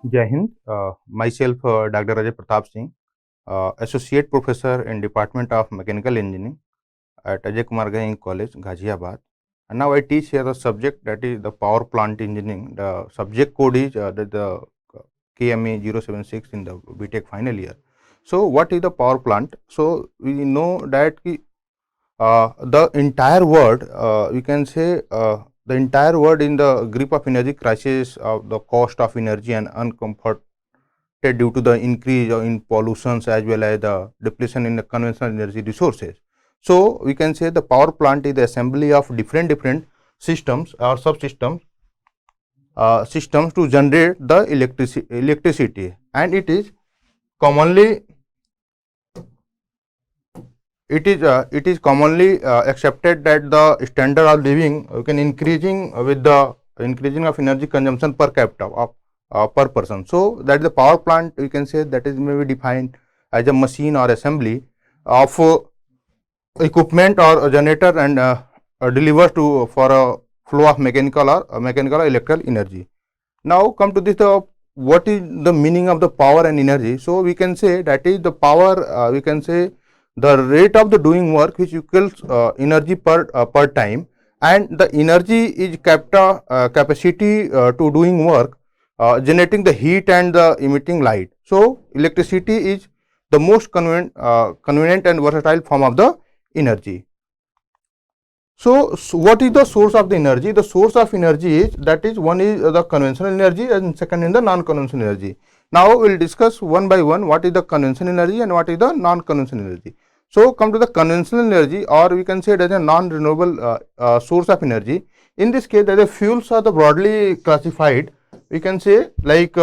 Jai Hind. Myself, Dr. Ajay Pratap Singh, Associate Professor in Department of Mechanical Engineering at Ajay College, Ghaziabad. And now I teach here the subject that is the power plant engineering. The subject code is the KME 076 in the BTech final year. So, what is the power plant? So, we know that the entire world, we can say, the entire world in the grip of energy crisis of the cost of energy and uncomfort due to the increase in pollutions as well as the depletion in the conventional energy resources. So, we can say the power plant is the assembly of different systems or subsystems systems to generate the electricity, and commonly it is commonly accepted that the standard of living can increasing with the increasing of energy consumption per capita of per person. So, that is the power plant, we can say, that is may be defined as a machine or assembly of equipment or a generator and delivers to for a flow of mechanical or electrical energy. Now, come to this what is the meaning of the power and energy. So, we can say that is the power, we can say the rate of the doing work which equals energy per time, and the energy is capacity to doing work, generating the heat and the emitting light. So, electricity is the most convenient and versatile form of the energy. So, what is the source of the energy? The source of energy is, that is, one is the conventional energy and second is the non-conventional energy. Now, we will discuss one by one what is the conventional energy and what is the non-conventional energy. So, come to the conventional energy, or we can say it as a non-renewable source of energy. In this case, the fuels are the broadly classified. We can say like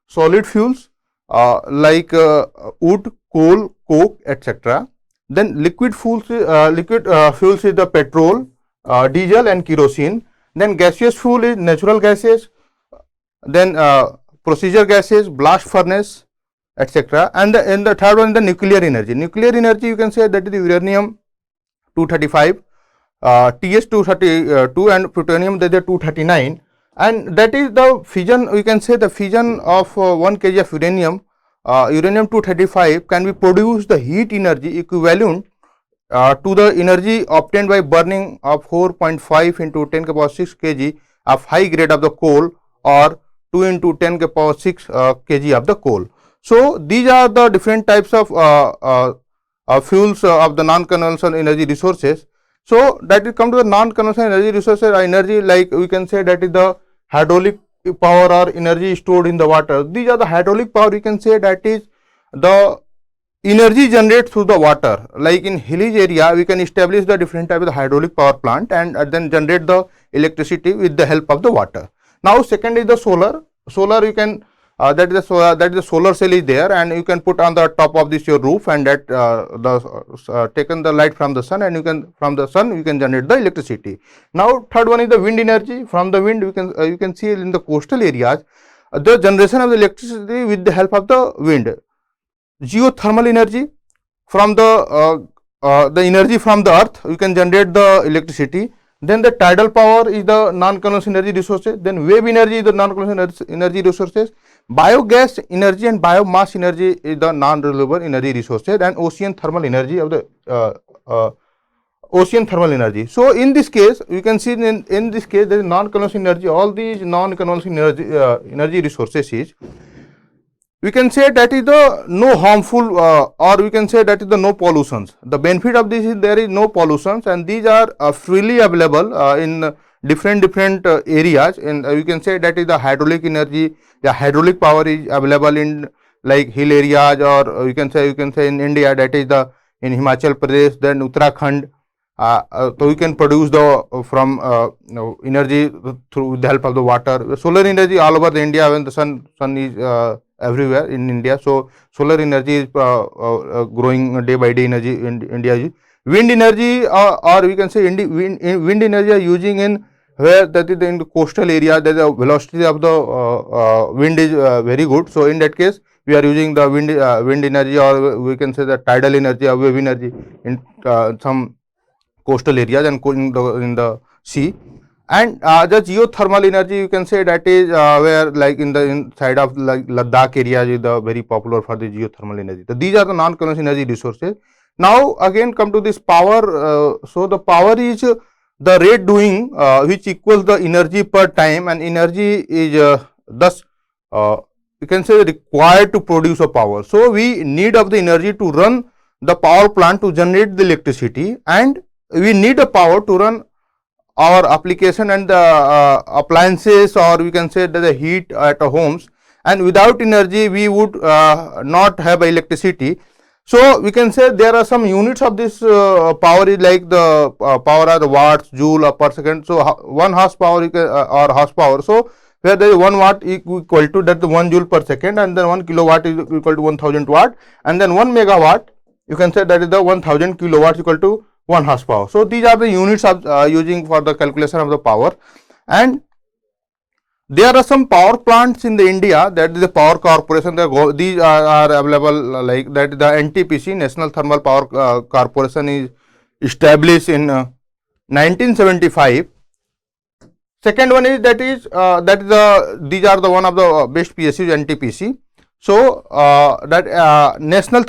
solid fuels like wood, coal, coke, etc. Then liquid fuels is the petrol, diesel and kerosene. Then gaseous fuel is natural gases, then procedure gases, blast furnace, etc. And the third one is the nuclear energy. Nuclear energy, you can say that is the uranium 235, TS 232 and plutonium, that is 239, and that is the fission, we can say the fission of 1 kg of uranium, uranium 235 can be produced the heat energy equivalent to the energy obtained by burning of 4.5 into 10 to the power 6 kg of high grade of the coal, or 2 into 10 to the power 6 kg of the coal. So, these are the different types of fuels of the non-conventional energy resources. So, that will come to the non-conventional energy resources, energy like we can say that is the hydraulic power or energy stored in the water. These are the hydraulic power, we can say that is the energy generated through the water. Like in hilly area, we can establish the different type of the hydraulic power plant and then generate the electricity with the help of the water. Now, second is the solar. Solar, you can that is the solar cell is there, and you can put on the top of this your roof, and that taken the light from the sun, and you can from the sun you can generate the electricity. Now, third one is the wind energy. From the wind, you can see in the coastal areas the generation of the electricity with the help of the wind. Geothermal energy, from the energy from the earth you can generate the electricity. Then the tidal power is the non-conventional energy resources. Then wave energy is the non-conventional energy resources. Biogas energy and biomass energy is the non-renewable energy resources, and ocean thermal energy of the ocean thermal energy. So, in this case, you can see in this case there is non-conventional energy. All these non-conventional energy resources is, we can say that is the no harmful or we can say that is the no pollutions. The benefit of this is there is no pollutions, and these are freely available in different areas, and we can say that is the hydraulic energy. The hydraulic power is available in like hill areas, or you can say in India, that is the in Himachal Pradesh, then Uttarakhand. So, we can produce the from energy through the help of the water. Solar energy all over the India, when the sun is everywhere in India. So, solar energy is growing day by day energy in India. Wind energy or we can say wind energy are using in where that is in the coastal area, that the velocity of the wind is very good. So, in that case we are using the wind energy, or we can say the tidal energy or wave energy in some coastal areas and in the sea. And the geothermal energy, you can say that is where like in the inside of like Ladakh area is the very popular for the geothermal energy. So these are the non-conventional energy resources. Now again come to this power. So the power is the rate doing which equals the energy per time, and energy is thus you can say required to produce a power. So we need of the energy to run the power plant to generate the electricity, and we need a power to run our application and the appliances, or we can say the heat at our homes, and without energy we would not have electricity. So we can say there are some units of this power is like the power are the watts, joule or per second. So 1 horsepower or horsepower, so where there is 1 watt equal to that 1 joule per second, and then 1 kilowatt is equal to 1000 watt, and then 1 megawatt you can say that is the 1000 kilowatts equal to 1 horsepower. So these are the units of using for the calculation of the power. And there are some power plants in the India, that is the power corporation. These are available like that. The NTPC, National Thermal Power Corporation, is established in 1975. Second one is that is these are the one of the best PSUs, NTPC. So National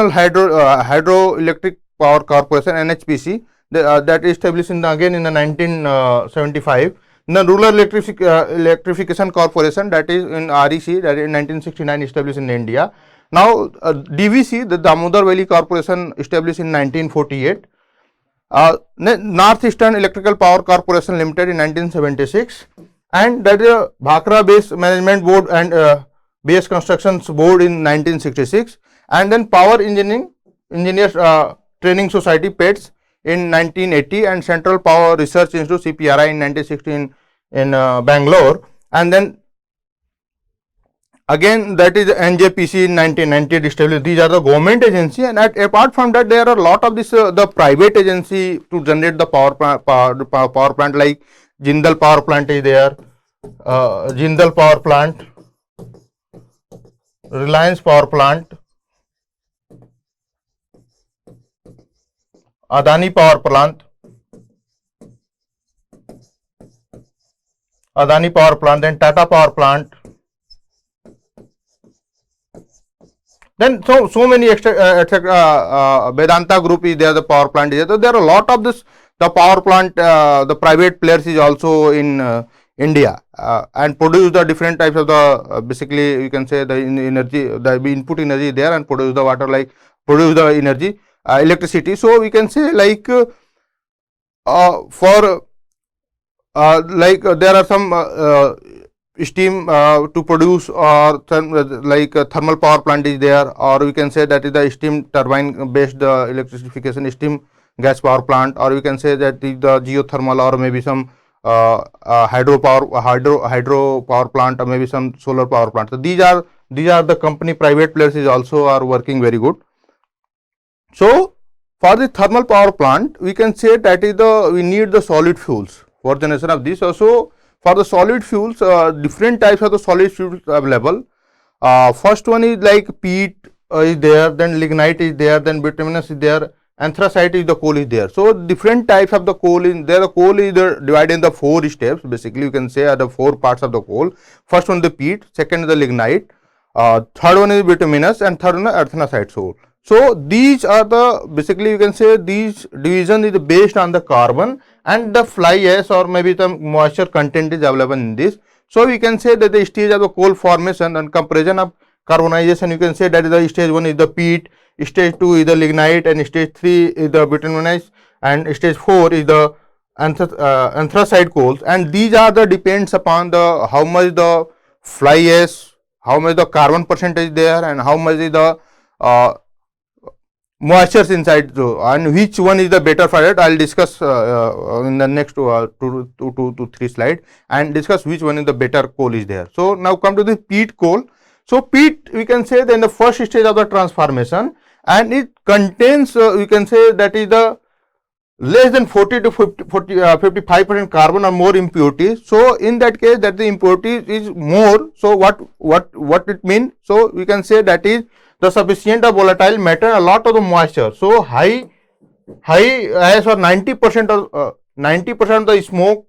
Hydroelectric Power Corporation, NHPC, that is established in again in the 1975. The Rural Electrification Corporation, that is in REC, that is in 1969 established in India. Now DVC, the Damodar Valley Corporation, established in 1948. Northeastern Electrical Power Corporation Limited in 1976, and that is Bhakra Base Management Board and Base Constructions Board in 1966, and then Power Engineers Training Society PETS in 1980, and Central Power Research Institute CPRI in 1916 in Bangalore, and then again that is NJPC in 1990 established. These are the government agency, and apart from that there are a lot of this the private agency to generate the power plant, like Jindal Power Plant is there, Jindal Power Plant, Reliance Power Plant, Adani Power Plant, then Tata Power Plant, then so many etc. Vedanta Group is there, the power plant is there. So there are a lot of this, the power plant, the private players is also in India, and produce the different types of the basically you can say the energy, the input energy there, and produce the water, like produce the energy, electricity. So we can say like for like there are some steam to produce, or like thermal power plant is there, or we can say that is the steam turbine based electrification, steam gas power plant, or we can say that is the geothermal, or maybe some hydro power plant, or maybe some solar power plant. So these are the company private players is also are working very good. So for the thermal power plant we can say that is we need the solid fuels for generation of this. Also for the solid fuels, different types of the solid fuels available. First one is like peat is there, then lignite is there, then bituminous is there, anthracite is the coal is there. So different types of the coal in there. The coal is divided in the 4 steps. Basically you can say are the 4 parts of the coal. First one the peat, second is the lignite, third one is bituminous, and third one is anthracite coal. So these are the basically you can say these division is based on the carbon and the fly ash, or maybe the moisture content is available in this. So we can say that the stage of the coal formation and compression of carbonization, you can say that is the stage 1 is the peat, stage 2 is the lignite, and stage 3 is the bituminous, and stage 4 is the anthracite coals. And these are the depends upon the how much the fly ash, how much the carbon percentage there, and how much is the moistures inside, and which one is the better for it. I will discuss in the next 2 to 3 slide, and discuss which one is the better coal is there. So now come to the peat coal. So peat we can say that in the first stage of the transformation, and it contains we can say that is the less than 40 to 55% carbon or more impurities. So in that case that the impurity is more. So what it means? So we can say that is the sufficient of volatile matter, a lot of the moisture. So high ash or 90% of the smoke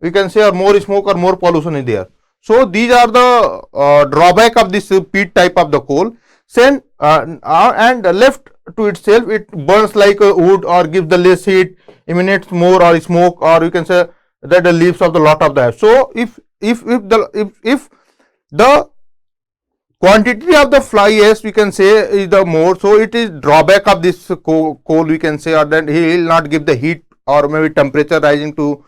we can say, or more smoke or more pollution is there. So these are the drawback of this peat type of the coal. Then and left to itself, it burns like a wood or gives the less heat, emanates more or smoke, or you can say that the leaves of the lot of the ash. So if the quantity of the fly ash, we can say, is the more, so it is drawback of this coal, we can say, or then he will not give the heat, or maybe temperature rising to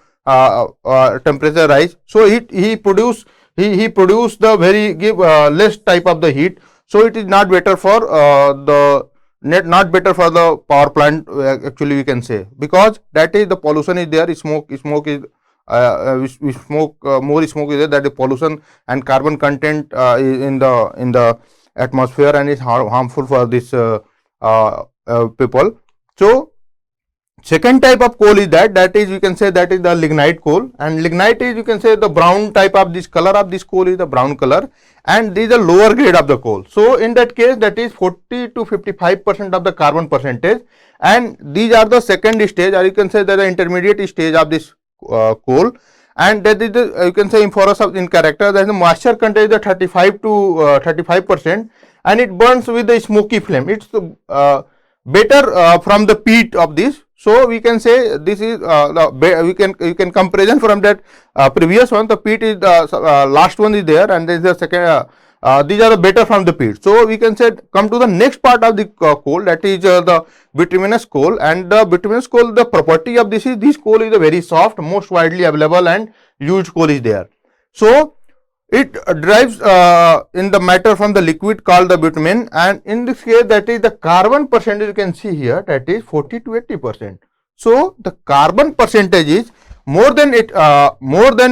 temperature rise. So he produce the very give less type of the heat. So it is not better for the not better for the power plant, actually we can say, because that is the pollution is there, smoke is we smoke, more smoke is there, that the pollution and carbon content is in the atmosphere and is harmful for this people. So second type of coal is that is, you can say, that is the lignite coal, and lignite is, you can say, the brown type of this color of this coal is the brown color, and this is the lower grade of the coal. So in that case, that is 40 to 55% of the carbon percentage, and these are the second stage, or you can say that the intermediate stage of this coal, and that is the, you can say, in character, that is the moisture content is the 35 to 35%, and it burns with the smoky flame. It's better from the peat of this. So we can say this is you can comparison from that previous one. The peat is the last one is there, and there is the second. These are the better from the peat. So we can say, come to the next part of the coal, that is the bituminous coal. And the bituminous coal, the property of this is, this coal is very soft, most widely available and used coal is there. So it derives in the matter from the liquid called the bitumen, and in this case, that is the carbon percentage, you can see here, that is 40 to 80%. So the carbon percentage is more than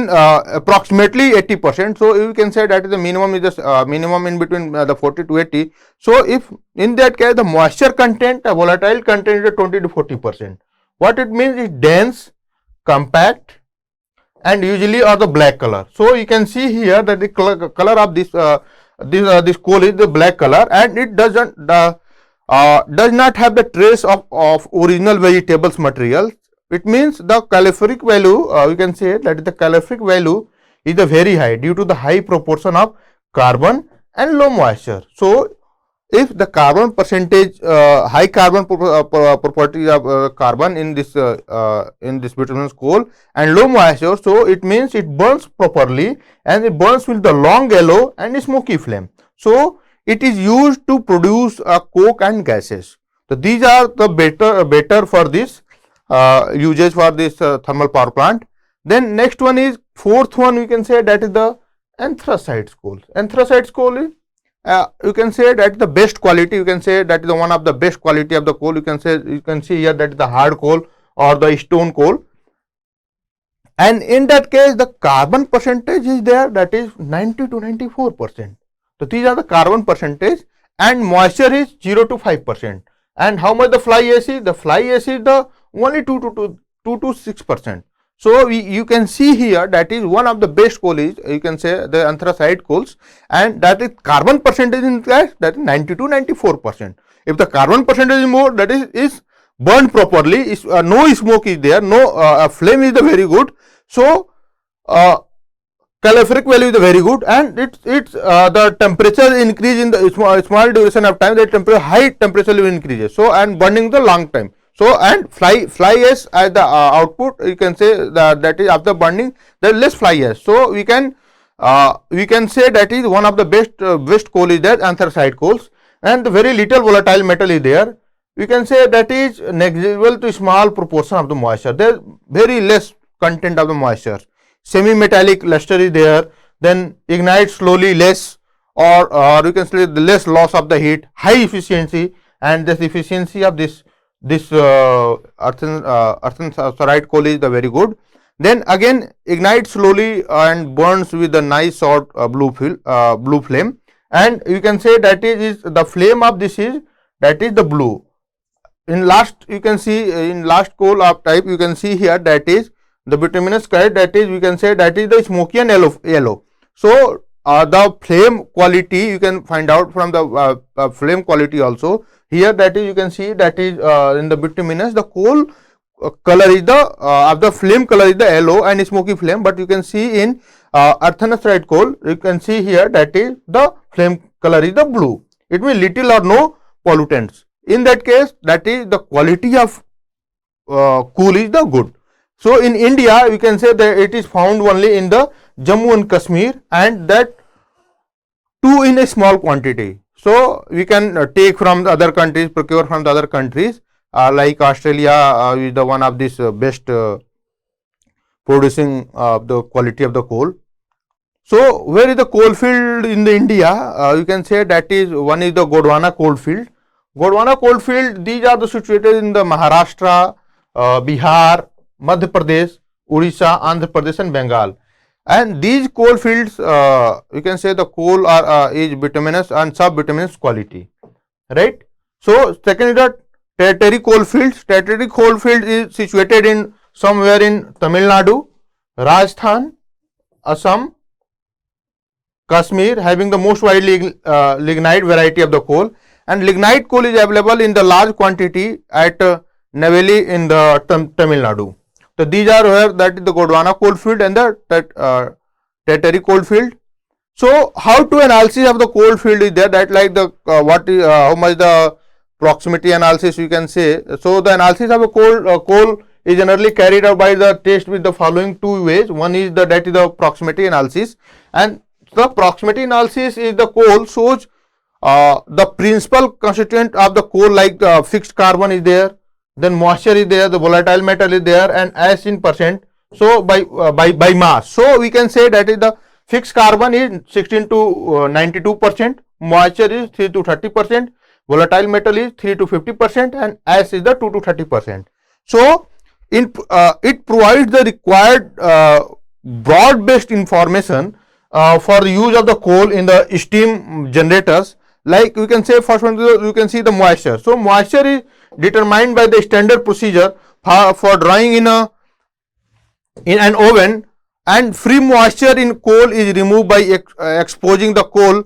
approximately 80%. So you can say that is the minimum is the minimum in between the 40 to 80. So if in that case the moisture content, the volatile content is 20 to 40%. What it means is dense, compact, and usually are the black color. So you can see here that the color of this this coal is the black color, and it does not have the trace of original vegetables material. It means the calorific value, we can say that the calorific value is very high due to the high proportion of carbon and low moisture. So if the carbon percentage, high carbon property of carbon in this bituminous coal and low moisture, so it means it burns properly, and it burns with the long yellow and smoky flame. So it is used to produce coke and gases. So these are the better for this usage for this thermal power plant. Then next one is fourth one, we can say that is the anthracite coal. Anthracite coal is you can say that is the best quality, you can say that is the one of the best quality of the coal. You can say, you can see here that is the hard coal or the stone coal, and in that case the carbon percentage is there, that is 90 to 94%. So these are the carbon percentage, and moisture is 0 to 5%. And how much the fly ash is? The fly ash is the only 2 to 6%. So you can see here that is one of the best coal is, you can say, the anthracite coals, and that is carbon percentage in that is 90 to 94%. If the carbon percentage is more, that is burned properly, is no smoke is there, no flame is the very good. So calorific value is very good, and it's the temperature increase in the small duration of time, the temperature, high temperature will increases. So and burning the long time. So and fly ash as the output, you can say that is after burning there is less fly ash. So we can say that is one of the best coal is that anthracite coals, and very little volatile metal is there. We can say that is negligible to small proportion of the moisture. There is very less content of the moisture. Semi-metallic luster is there. Then ignite slowly, less, or you can say the less loss of the heat, high efficiency, and this efficiency of this earthen cerite coal is the very good. Then again ignite slowly and burns with a nice short blue flame, and you can say that is the flame of this is that is the blue. In last, you can see in last coal of type, you can see here that is the bituminous coal, that is we can say that is the smoky and yellow. So the flame quality you can find out from the flame quality also. Here that is you can see that is in the bituminous, the coal color is the of the flame color is the yellow and smoky flame, but you can see in earthenite coal, you can see here that is the flame color is the blue. It means little or no pollutants. In that case, that is the quality of coal is the good. So in India, we can say that it is found only in the Jammu and Kashmir, and that too in a small quantity. So we can take from the other countries, procure from the other countries, like Australia is the one of this best producing the quality of the coal. So where is the coal field in the India? You can say that is one is the Gondwana coal field. Gondwana coal field, these are the situated in the Maharashtra, Bihar, Madhya Pradesh, Odisha, Andhra Pradesh and Bengal. And these coal fields, you can say the coal are is bituminous and sub-bituminous quality, right? So second is the tertiary coal fields. Tertiary coal field is situated in somewhere in Tamil Nadu, Rajasthan, Assam, Kashmir, having the most widely lignite variety of the coal. And lignite coal is available in the large quantity at Neyveli in the Tamil Nadu. So these are where that is the Gondwana coal field and the tertiary coal field. So how to analysis of the coal field is there, that like the what is how much the proximity analysis you can say. So the analysis of a coal is generally carried out by the test with the following two ways. One is the that is the proximity analysis, and the proximity analysis is the coal shows the principal constituent of the coal, like fixed carbon is there, then moisture is there, the volatile metal is there, and ash in percent. So by mass, so we can say that is the fixed carbon is 16 to 92%, moisture is 3 to 30%, volatile metal is 3 to 50%, and ash is the 2 to 30%. So it provides the required broad based information for the use of the coal in the steam generators. Like we can say, first one you can see the moisture. So moisture is determined by the standard procedure for drying in an oven, and free moisture in coal is removed by exposing the coal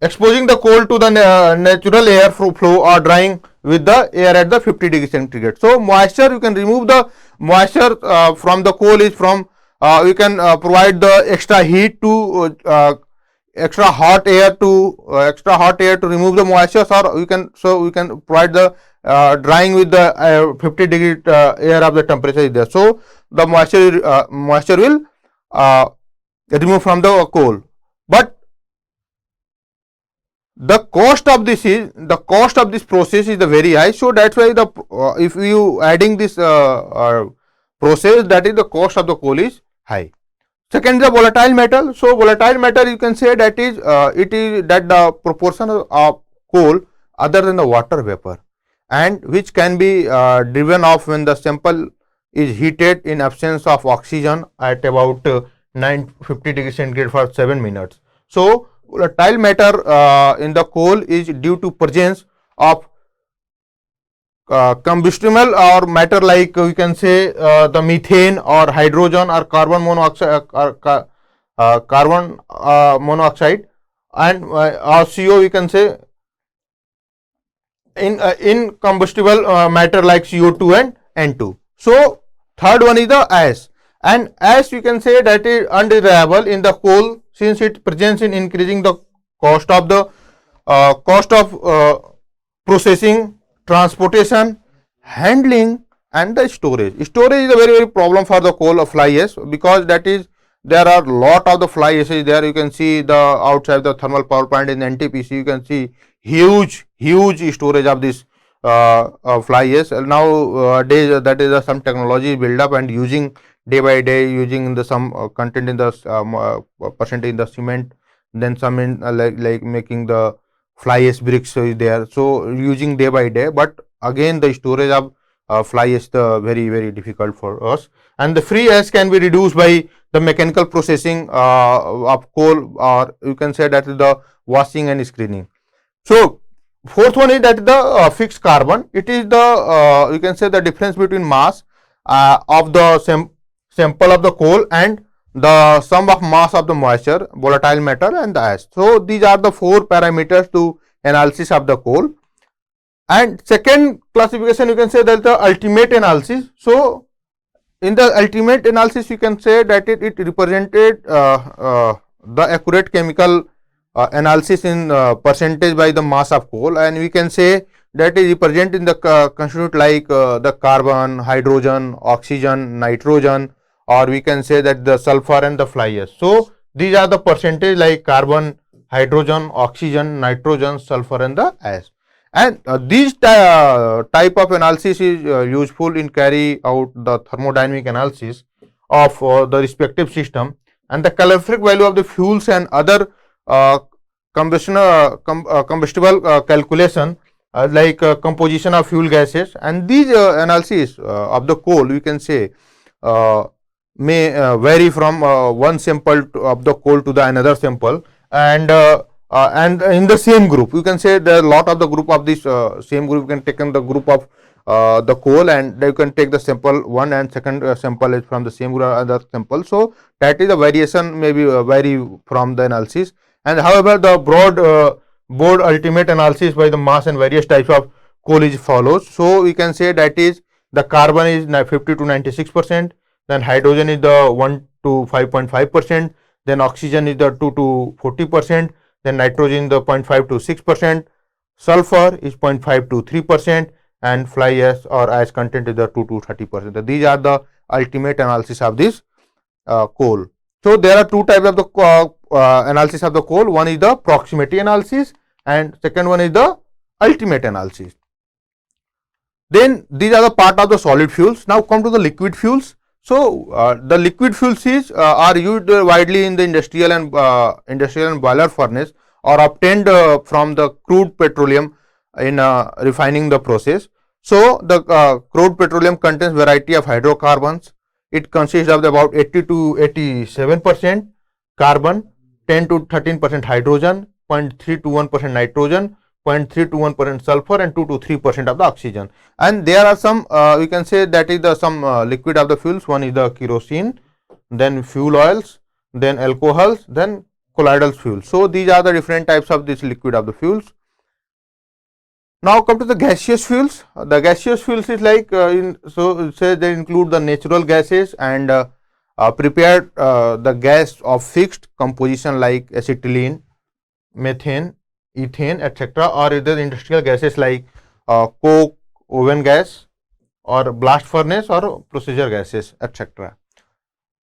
exposing the coal to the natural air flow or drying with the air at the 50 degree centigrade. So moisture, you can remove the moisture from the coal is from you can provide the extra heat to extra hot air to remove the moisture, or we can provide the drying with the 50 degree air of the temperature is there. So the moisture will remove from the coal, but the cost of this process is the very high. So that's why the if you adding this process, that is the cost of the coal is high. Second is the volatile metal. So volatile metal, you can say that is it is that the proportion of coal other than the water vapor, and which can be driven off when the sample is heated in absence of oxygen at about 950 degree centigrade for 7 minutes. So volatile matter in the coal is due to presence of combustible or matter, like we can say the methane or hydrogen or carbon monoxide and or CO, we can say in combustible matter like CO2 and N2. So third one is the ash, and ash we can say that is undesirable in the coal, since its presence in increasing the cost of processing, transportation, handling and the storage. Storage is a very problem for the coal of fly ash, because that is there are lot of the fly ashes there. You can see the outside the thermal power plant in NTPC, you can see huge storage of this fly ash. Nowadays that is some technology build up and using day by day, using the some content in the percentage in the cement, then some in like making the fly ash bricks is there. So using day by day, but again the storage of fly ash the very difficult for us, and the free ash can be reduced by the mechanical processing of coal, or you can say that is the washing and screening. So fourth one is that the fixed carbon. It is the you can say the difference between mass of the sample of the coal and the sum of mass of the moisture, volatile matter and the ash. So these are the four parameters to analysis of the coal. And second classification, you can say that the ultimate analysis. So in the ultimate analysis, you can say that it represented the accurate chemical analysis in percentage by the mass of coal, and we can say that is represent in the constituent like the carbon, hydrogen, oxygen, nitrogen, or we can say that the sulfur and the fly ash. So these are the percentage like carbon, hydrogen, oxygen, nitrogen, sulfur and the ash. And these type of analysis is useful in carry out the thermodynamic analysis of the respective system, and the calorific value of the fuels and other uh, combustible calculation like composition of fuel gases, and these analysis of the coal, we can say uh, may vary from one sample of the coal to the another sample, and in the same group, you can say there are lot of the group of this same group. You can take in the group of the coal, and you can take the sample one, and second sample is from the same group other sample. So that is the variation maybe vary from the analysis. And however, the board ultimate analysis by the mass and various types of coal is follows. So we can say that is the carbon is 50 to 96%, then hydrogen is the 1 to 5.5%, then oxygen is the 2 to 40%, then nitrogen the 0.5 to 6%, sulfur is 0.5 to 3%, and fly ash or ash content is the 2 to 30%. These are the ultimate analysis of this coal. So there are two types of the analysis of the coal. One is the proximity analysis, and second one is the ultimate analysis. Then these are the part of the solid fuels. Now come to the liquid fuels. So the liquid fuels is are used widely in the industrial and boiler furnace, or obtained from the crude petroleum in refining the process. So the crude petroleum contains variety of hydrocarbons. It consists of about 80 to 87% carbon, 10 to 13% hydrogen, 0.3 to 1% nitrogen, 0.3 to 1% sulfur, and 2 to 3% of the oxygen. And there are some we can say that is the some liquid of the fuels. One is the kerosene, then fuel oils, then alcohols, then colloidal fuels. So these are the different types of this liquid of the fuels. Now come to the gaseous fuels. The gaseous fuels is like so say they include the natural gases and prepared the gas of fixed composition like acetylene, methane, ethane, etc., or either industrial gases like coke, oven gas, or blast furnace, or procedure gases, etc.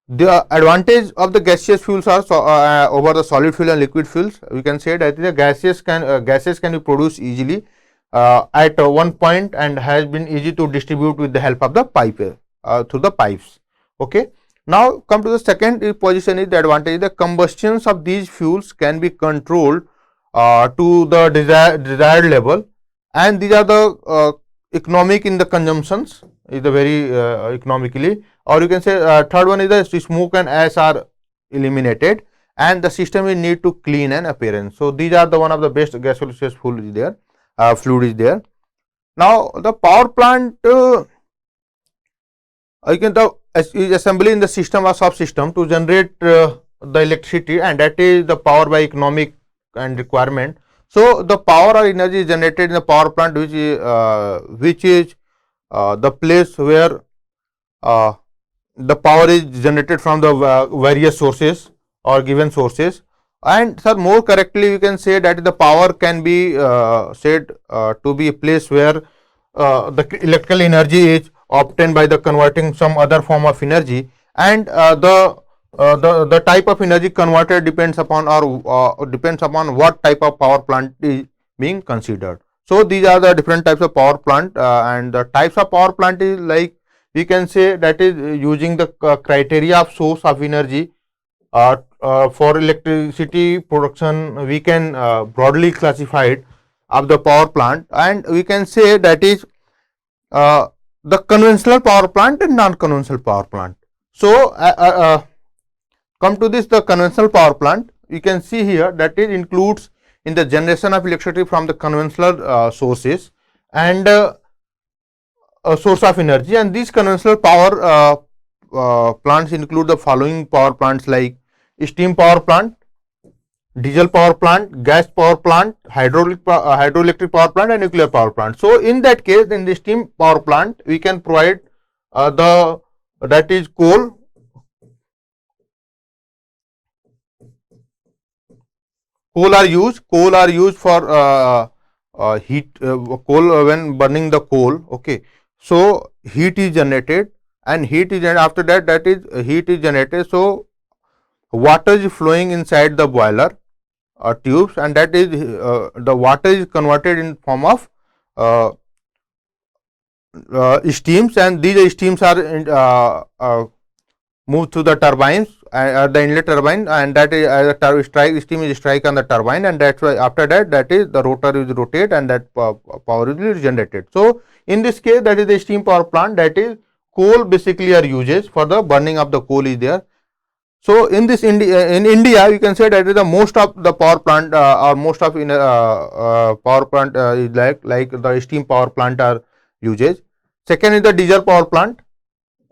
The advantage of the gaseous fuels are over the solid fuel and liquid fuels. We can say that the gases can be produced easily at one point, and has been easy to distribute with the help of the pipe through the pipes. Okay. Now come to the second position is the advantage. The combustions of these fuels can be controlled to the desired level, and these are the economic in the consumptions, is the very economically, or you can say third one is the smoke and ash are eliminated, and the system is need to clean and appearance. So these are the one of the best gaseous fuel is there, fluid is there. Now the power plant you can is assembly in the system or subsystem to generate the electricity, and that is the power by economic and requirement. So the power or energy is generated in the power plant, which is the place where the power is generated from the various sources or given sources. And sir, more correctly we can say that the power can be said to be a place where the electrical energy is obtained by the converting some other form of energy, and the type of energy converted depends upon or depends upon what type of power plant is being considered. So these are the different types of power plant, and the types of power plant is like we can say that is using the criteria of source of energy. For electricity production, we can broadly classify it of the power plant, and we can say that is the conventional power plant and non-conventional power plant. So come to this, the conventional power plant, you can see here that it includes in the generation of electricity from the conventional sources and a source of energy, and these conventional power plants include the following power plants like steam power plant, diesel power plant, gas power plant, hydroelectric power plant, and nuclear power plant. So in that case, in the steam power plant, we can provide the that is coal. Coal are used for heat. Coal when burning the coal. Okay, so heat is generated, and after that, that is heat is generated. So water is flowing inside the boiler tubes, and that is the water is converted in form of uh, steams, and these steams are moved through the turbines, the inlet turbine, and that is steam is strike on the turbine, and that's why after that, that is the rotor is rotate, and that power is generated. So in this case, that is the steam power plant, that is coal basically are uses for the burning of the coal is there. So in this in India, you can say that is the most of the power plant or most of power plant is like the steam power plant are uses. Second is the diesel power plant,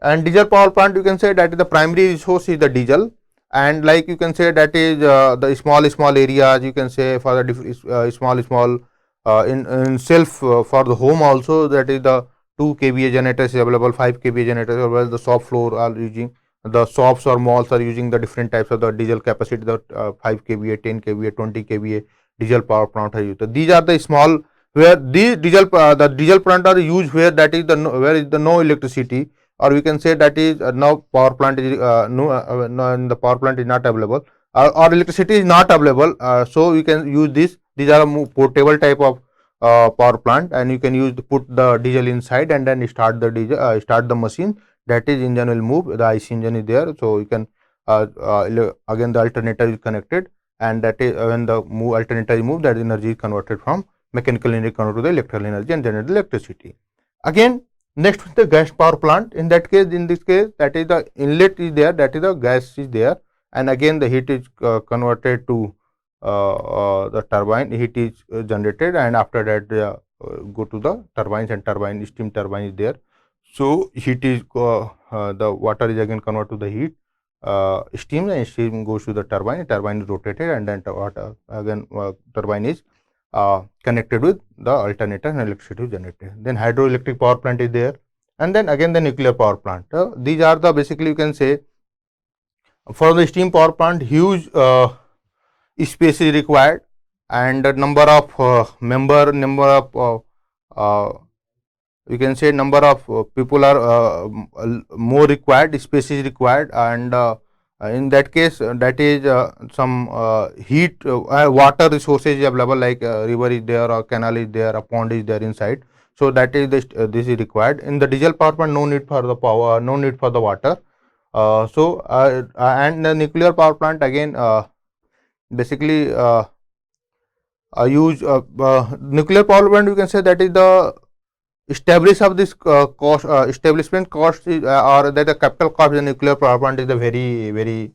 and diesel power plant you can say that is the primary resource is the diesel, and like you can say that is the small areas you can say for the small in self for the home also, that is the 2 kVA generators is available, 5 kVA generators available. The shop floor are using, the shops or malls are using the different types of the diesel capacity, the 5 kVA, 10 kVA, 20 kVA diesel power plant are used. So these are the small where the diesel plant are used where that is the where is the no electricity, or we can say that is now power plant is no, the power plant is not available, or electricity is not available. So you can use this. These are a portable type of power plant, and you can use put the diesel inside and then start the diesel, start the machine. That is engine will move. The IC engine is there, so you can again the alternator is connected, and that is when the alternator is moved, that energy is converted from mechanical energy converted to the electrical energy and generate the electricity. Again, next is the gas power plant. In that case, in this case, that is the inlet is there, that is the gas is there, and again the heat is converted to the turbine. Heat is generated, and after that go to the turbines, and turbine steam turbine is there. So heat is the water is again converted to the heat steam, and steam goes to the turbine. Turbine is rotated, and then water again turbine is connected with the alternator and electricity is generated. Then hydroelectric power plant is there, and then again the nuclear power plant. These are the basically you can say for the steam power plant huge space is required, and the number of number of we can say number of people are more required, space is required, and in that case that is some heat water resources available, like river is there, or canal is there, a pond is there inside. So that is this is required. In the diesel power plant, no need for the power, no need for the water. And the nuclear power plant again basically use nuclear power plant, you can say that is the establish of this cost establishment cost is, or that the capital cost of the nuclear power plant is the very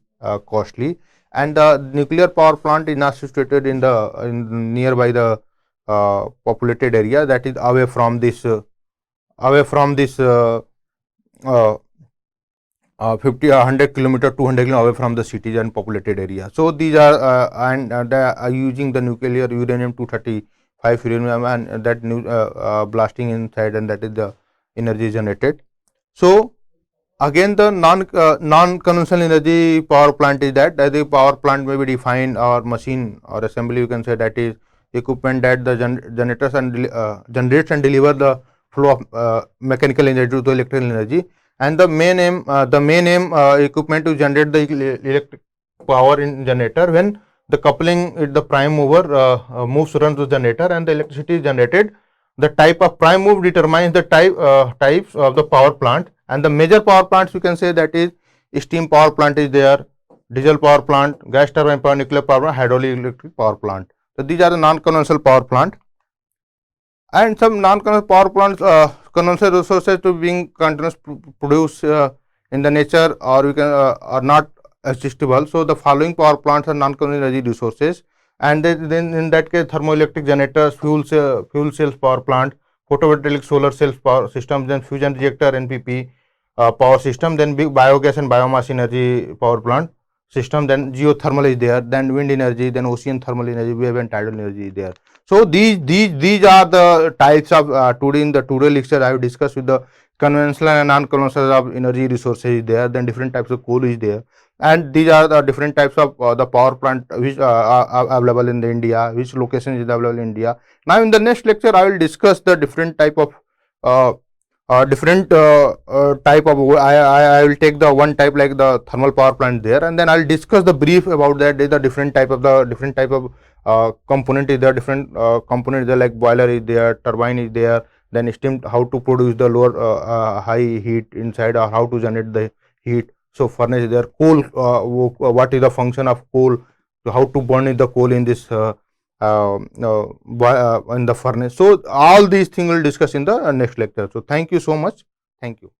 costly, and the nuclear power plant is not situated in the nearby the populated area, that is away from this uh, 50 100 kilometer 200 kilometer away from the cities and populated area. So these are and they are using the nuclear uranium 235 uranium, and that blasting inside, and that is the energy generated. So again the non conventional energy power plant is that the power plant may be defined or machine or assembly, you can say that is equipment that the generators and generates and deliver the flow of mechanical energy to the electrical energy, and the main aim equipment to generate the electric power in generator. When the coupling the prime mover moves runs the generator and the electricity is generated, the type of prime move determines the types of the power plant, and the major power plants you can say that is steam power plant is there, diesel power plant, gas turbine power, nuclear power plant, hydroelectric power plant. So these are the non-conventional power plant. And some non-conventional power plants conventional resources to being continuous produce in the nature, or we can are not accessible. So the following power plants are non-conventional energy resources, and then in that case thermoelectric generators, fuel cells power plant, photovoltaic solar cells power systems, then fusion reactor NPP power system, then big biogas and biomass energy power plant. system. Then geothermal is there, then wind energy, then ocean thermal energy, wave and tidal energy is there. So these are the types of today in the today lecture I have discussed with the conventional and non-conventional of energy resources is there. Then different types of coal is there, and these are the different types of the power plant which are available in the India, which location is available in India. Now in the next lecture I will discuss the different type of uh, different type of I will take the one type like the thermal power plant there, and then I'll discuss the brief about that. The different type of component is there, different component there, like boiler is there, turbine is there, then steam, how to produce the lower high heat inside, or how to generate the heat. So furnace is there, coal, what is the function of coal, how to burn in the coal in this in the furnace. So all these things we'll discuss in the next lecture. So thank you so much. Thank you.